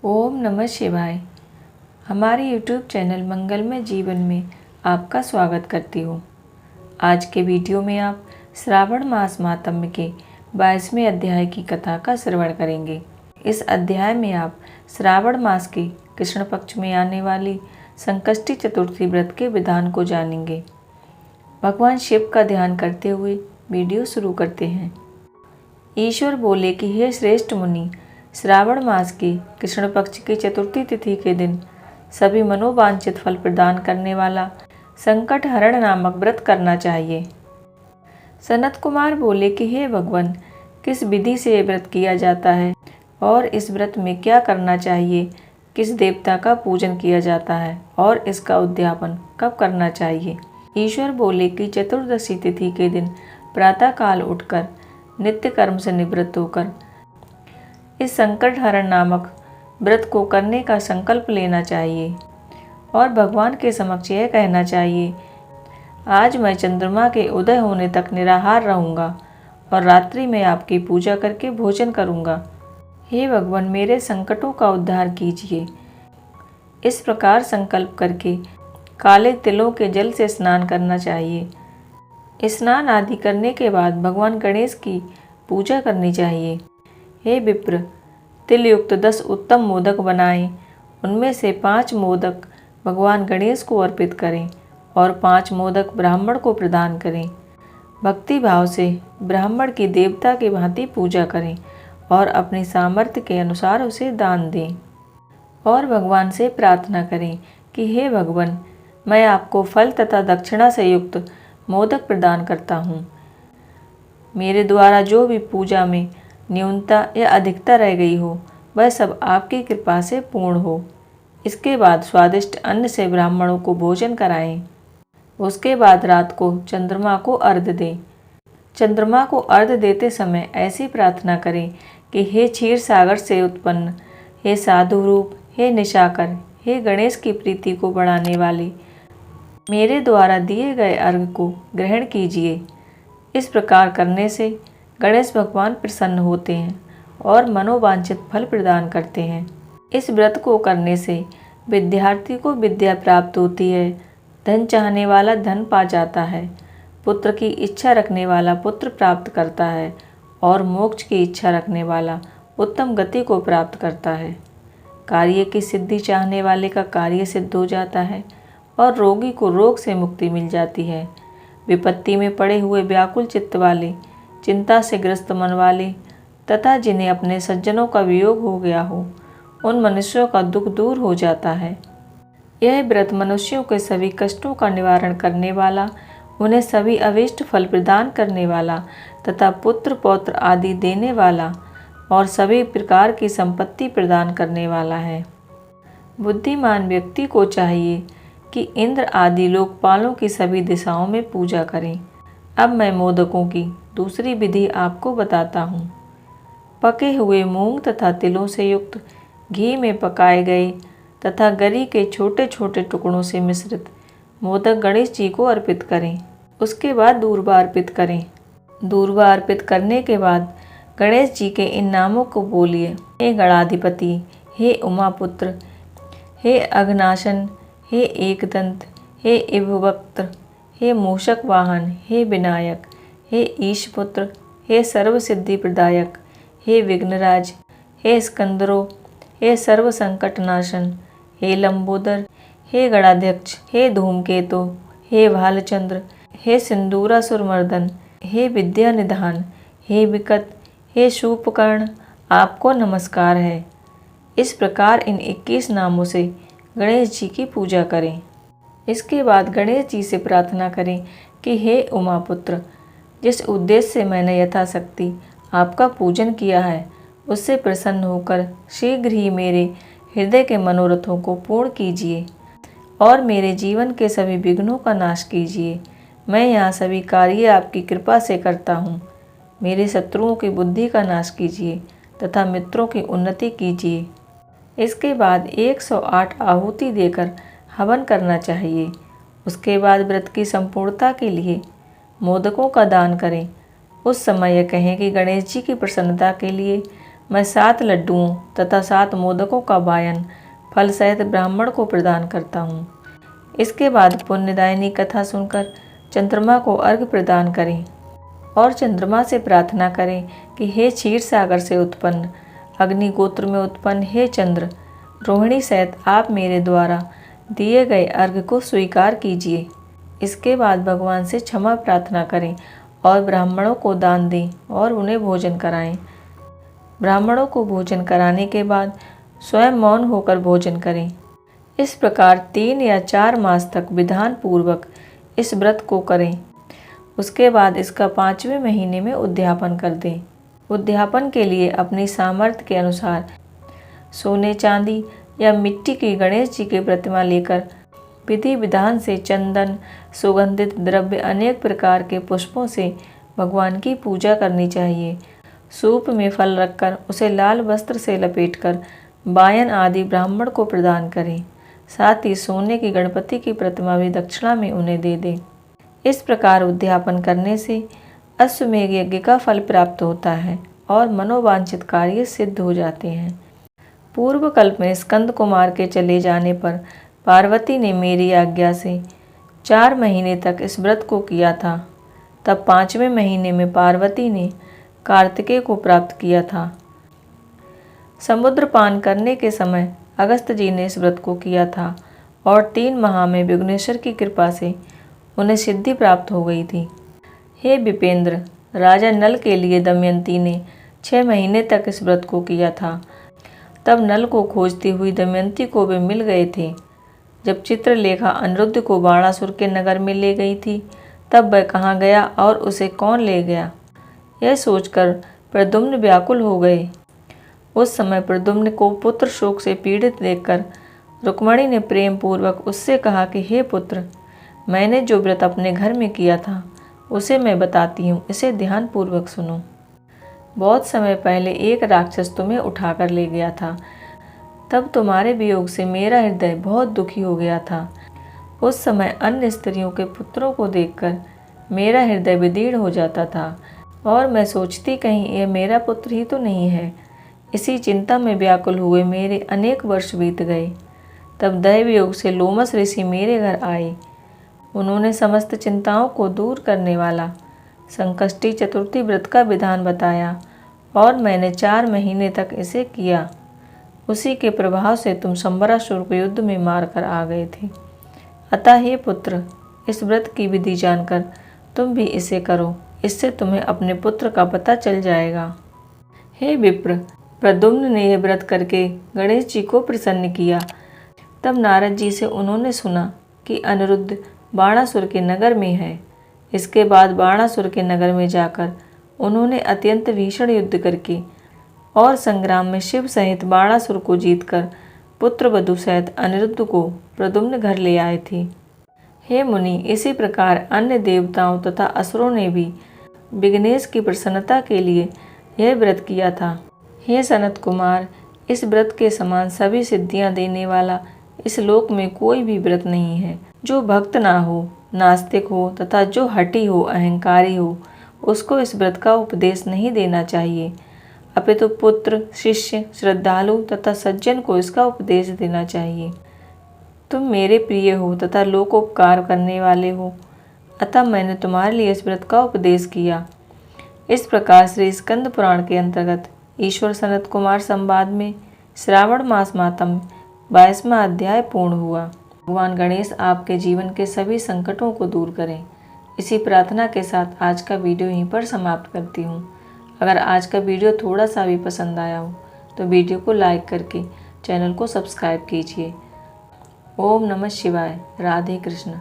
ओम नमः शिवाय। हमारे YouTube चैनल मंगलमय जीवन में आपका स्वागत करती हूँ। आज के वीडियो में आप श्रावण मास मातम्य के 22वें अध्याय की कथा का श्रवण करेंगे। इस अध्याय में आप श्रावण मास के कृष्ण पक्ष में आने वाली संकष्टी चतुर्थी व्रत के विधान को जानेंगे। भगवान शिव का ध्यान करते हुए वीडियो शुरू करते हैं। ईश्वर बोले कि हे श्रेष्ठ मुनि, श्रावण मास की कृष्ण पक्ष की चतुर्थी तिथि के दिन सभी मनोवांछित फल प्रदान करने वाला संकट हरण नामक व्रत करना चाहिए। सनत कुमार बोले कि हे भगवान, किस विधि से ये व्रत किया जाता है और इस व्रत में क्या करना चाहिए, किस देवता का पूजन किया जाता है और इसका उद्यापन कब करना चाहिए। ईश्वर बोले कि चतुर्दशी तिथि के दिन प्रातःकाल उठकर नित्य कर्म से निवृत्त होकर इस संकट हरण नामक व्रत को करने का संकल्प लेना चाहिए और भगवान के समक्ष यह कहना चाहिए, आज मैं चंद्रमा के उदय होने तक निराहार रहूँगा और रात्रि में आपकी पूजा करके भोजन करूँगा। हे भगवान, मेरे संकटों का उद्धार कीजिए। इस प्रकार संकल्प करके काले तिलों के जल से स्नान करना चाहिए। स्नान आदि करने के बाद भगवान गणेश की पूजा करनी चाहिए। हे विप्र, तिल युक्त 10 उत्तम मोदक बनाएं। उनमें से 5 मोदक भगवान गणेश को अर्पित करें और 5 मोदक ब्राह्मण को प्रदान करें। भक्ति भाव से ब्राह्मण की देवता की भांति पूजा करें और अपनी सामर्थ्य के अनुसार उसे दान दें और भगवान से प्रार्थना करें कि हे भगवान, मैं आपको फल तथा दक्षिणा से युक्त मोदक प्रदान करता हूँ। मेरे द्वारा जो भी पूजा में न्यूनता या अधिकता रह गई हो, वह सब आपकी कृपा से पूर्ण हो। इसके बाद स्वादिष्ट अन्न से ब्राह्मणों को भोजन कराएं। उसके बाद रात को चंद्रमा को अर्घ्य दें। चंद्रमा को अर्घ्य देते समय ऐसी प्रार्थना करें कि हे क्षीर सागर से उत्पन्न, हे साधु रूप, हे निशाकर, हे गणेश की प्रीति को बढ़ाने वाले, मेरे द्वारा दिए गए अर्घ्य को ग्रहण कीजिए। इस प्रकार करने से गणेश भगवान प्रसन्न होते हैं और मनोवांछित फल प्रदान करते हैं। इस व्रत को करने से विद्यार्थी को विद्या प्राप्त होती है, धन चाहने वाला धन पा जाता है, पुत्र की इच्छा रखने वाला पुत्र प्राप्त करता है और मोक्ष की इच्छा रखने वाला उत्तम गति को प्राप्त करता है। कार्य की सिद्धि चाहने वाले का कार्य सिद्ध हो जाता है और रोगी को रोग से मुक्ति मिल जाती है। विपत्ति में पड़े हुए व्याकुल चित्त वाले, चिंता से ग्रस्त मन वाले तथा जिन्हें अपने सज्जनों का वियोग हो गया हो, उन मनुष्यों का दुख दूर हो जाता है। यह व्रत मनुष्यों के सभी कष्टों का निवारण करने वाला, उन्हें सभी अभीष्ट फल प्रदान करने वाला तथा पुत्र पौत्र आदि देने वाला और सभी प्रकार की संपत्ति प्रदान करने वाला है। बुद्धिमान व्यक्ति को चाहिए कि इंद्र आदि लोकपालों की सभी दिशाओं में पूजा करें। अब मैं मोदकों की दूसरी विधि आपको बताता हूँ। पके हुए मूंग तथा तिलों से युक्त घी में पकाए गए तथा गरी के छोटे छोटे टुकड़ों से मिश्रित मोदक गणेश जी को अर्पित करें। उसके बाद दूर्वा अर्पित करें। दूर्वा अर्पित करने के बाद गणेश जी के इन नामों को बोलिए, हे गणाधिपति, हे उमापुत्र, हे अघनाशन, हे एकदंत, हे इभवक्त्र, हे मूषक वाहन, हे विनायक, हे ईशपुत्र, हे सर्व सिद्धि प्रदायक, हे विघ्नराज, हे स्कंदरो, हे सर्व संकट नाशन, हे लंबोदर, हे गणाध्यक्ष, हे धूमकेतु, हे भालचंद्र, हे सिंदूरासुरमर्दन, हे विद्या निधान, हे विकट, हे शूपकर्ण, आपको नमस्कार है। इस प्रकार इन 21 नामों से गणेश जी की पूजा करें। इसके बाद गणेश जी से प्रार्थना करें कि हे उमापुत्र, जिस उद्देश्य से मैंने यथाशक्ति आपका पूजन किया है, उससे प्रसन्न होकर शीघ्र ही मेरे हृदय के मनोरथों को पूर्ण कीजिए और मेरे जीवन के सभी विघ्नों का नाश कीजिए। मैं यहाँ सभी कार्य आपकी कृपा से करता हूँ। मेरे शत्रुओं की बुद्धि का नाश कीजिए तथा मित्रों की उन्नति कीजिए। इसके बाद 108 आहुति देकर हवन करना चाहिए। उसके बाद व्रत की संपूर्णता के लिए मोदकों का दान करें। उस समय यह कहें कि गणेश जी की प्रसन्नता के लिए मैं 7 लड्डुओं तथा 7 मोदकों का वायन फल सहित ब्राह्मण को प्रदान करता हूँ। इसके बाद पुण्यदायिनी कथा सुनकर चंद्रमा को अर्घ्य प्रदान करें और चंद्रमा से प्रार्थना करें कि हे क्षीर सागर से उत्पन्न, अग्निगोत्र में उत्पन्न हे चंद्र, रोहिणी सहित आप मेरे द्वारा दिए गए अर्घ्य को स्वीकार कीजिए। इसके बाद भगवान से क्षमा प्रार्थना करें और ब्राह्मणों को दान दें और उन्हें भोजन कराएं। ब्राह्मणों को भोजन कराने के बाद स्वयं मौन होकर भोजन करें। इस प्रकार 3 या 4 मास तक विधान पूर्वक इस व्रत को करें। उसके बाद इसका 5वें महीने में उद्यापन कर दें। उद्यापन के लिए अपनी सामर्थ्य के अनुसार सोने चांदी या मिट्टी की गणेश जी की प्रतिमा लेकर विधि विधान से चंदन, सुगंधित द्रव्य, अनेक प्रकार के पुष्पों से भगवान की पूजा करनी चाहिए। सूप में फल रखकर उसे लाल वस्त्र से लपेटकर वायन आदि ब्राह्मण को प्रदान करें। साथ ही सोने की गणपति की प्रतिमा भी दक्षिणा में उन्हें दे दें। इस प्रकार उद्यापन करने से अश्वमेध यज्ञ का फल प्राप्त होता है और मनोवांछित कार्य सिद्ध हो जाते हैं। पूर्व कल्प में स्कंद कुमार के चले जाने पर पार्वती ने मेरी आज्ञा से 4 महीने तक इस व्रत को किया था। तब 5वें महीने में पार्वती ने कार्तिकेय को प्राप्त किया था। समुद्र पान करने के समय अगस्त जी ने इस व्रत को किया था और 3 माह में विघ्नेश्वर की कृपा से उन्हें सिद्धि प्राप्त हो गई थी। हे विपेंद्र, राजा नल के लिए दमयंती ने 6 महीने तक इस व्रत को किया था। तब नल को खोजती हुई दमयंती को वे मिल गए थे। जब चित्रलेखा अनिरुद्ध को बाणासुर के नगर में ले गई थी, तब वह कहाँ गया और उसे कौन ले गया, यह सोचकर प्रद्युम्न व्याकुल हो गए। उस समय प्रद्युम्न को पुत्र शोक से पीड़ित देखकर रुक्मणी ने प्रेम पूर्वक उससे कहा कि हे पुत्र, मैंने जो व्रत अपने घर में किया था उसे मैं बताती हूँ, इसे ध्यान पूर्वक सुनो। बहुत समय पहले एक राक्षस तुम्हें उठाकर ले गया था। तब तुम्हारे वियोग से मेरा हृदय बहुत दुखी हो गया था। उस समय अन्य स्त्रियों के पुत्रों को देखकर मेरा हृदय विदीर्ण हो जाता था और मैं सोचती कहीं यह मेरा पुत्र ही तो नहीं है। इसी चिंता में व्याकुल हुए मेरे अनेक वर्ष बीत गए। तब दैव योग से लोमस ऋषि मेरे घर आए। उन्होंने समस्त चिंताओं को दूर करने वाला संकष्टी चतुर्थी व्रत का विधान बताया और मैंने 4 महीने तक इसे किया। उसी के प्रभाव से तुम संबरासुर को युद्ध में मारकर आ गए थे। अतः हे पुत्र, इस व्रत की विधि जानकर तुम भी इसे करो, इससे तुम्हें अपने पुत्र का पता चल जाएगा। हे विप्र, प्रद्युम्न ने यह व्रत करके गणेश जी को प्रसन्न किया। तब नारद जी से उन्होंने सुना कि अनिरुद्ध बाणासुर के नगर में है। इसके बाद बाणासुर के नगर में जाकर उन्होंने अत्यंत भीषण युद्ध करके और संग्राम में शिव सहित बाणासुर को जीतकर पुत्र वधु सहित अनिरुद्ध को प्रद्युम्न घर ले आए थे। हे मुनि, इसी प्रकार अन्य देवताओं तथा असुरों ने भी विघ्नेश की प्रसन्नता के लिए यह व्रत किया था। हे सनत कुमार, इस व्रत के समान सभी सिद्धियां देने वाला इस लोक में कोई भी व्रत नहीं है। जो भक्त ना हो, नास्तिक हो तथा जो हठी हो, अहंकारी हो, उसको इस व्रत का उपदेश नहीं देना चाहिए। अपितु पुत्र, शिष्य, श्रद्धालु तथा सज्जन को इसका उपदेश देना चाहिए। तुम मेरे प्रिय हो तथा लोकोपकार करने वाले हो, अतः मैंने तुम्हारे लिए इस व्रत का उपदेश किया। इस प्रकार श्री स्कंद पुराण के अंतर्गत ईश्वर सनत कुमार संवाद में श्रावण मास मातम 22वां अध्याय पूर्ण हुआ। भगवान गणेश आपके जीवन के सभी संकटों को दूर करें। इसी प्रार्थना के साथ आज का वीडियो यहीं पर समाप्त करती हूँ। अगर आज का वीडियो थोड़ा सा भी पसंद आया हो तो वीडियो को लाइक करके चैनल को सब्सक्राइब कीजिए। ओम नमः शिवाय। राधे कृष्ण।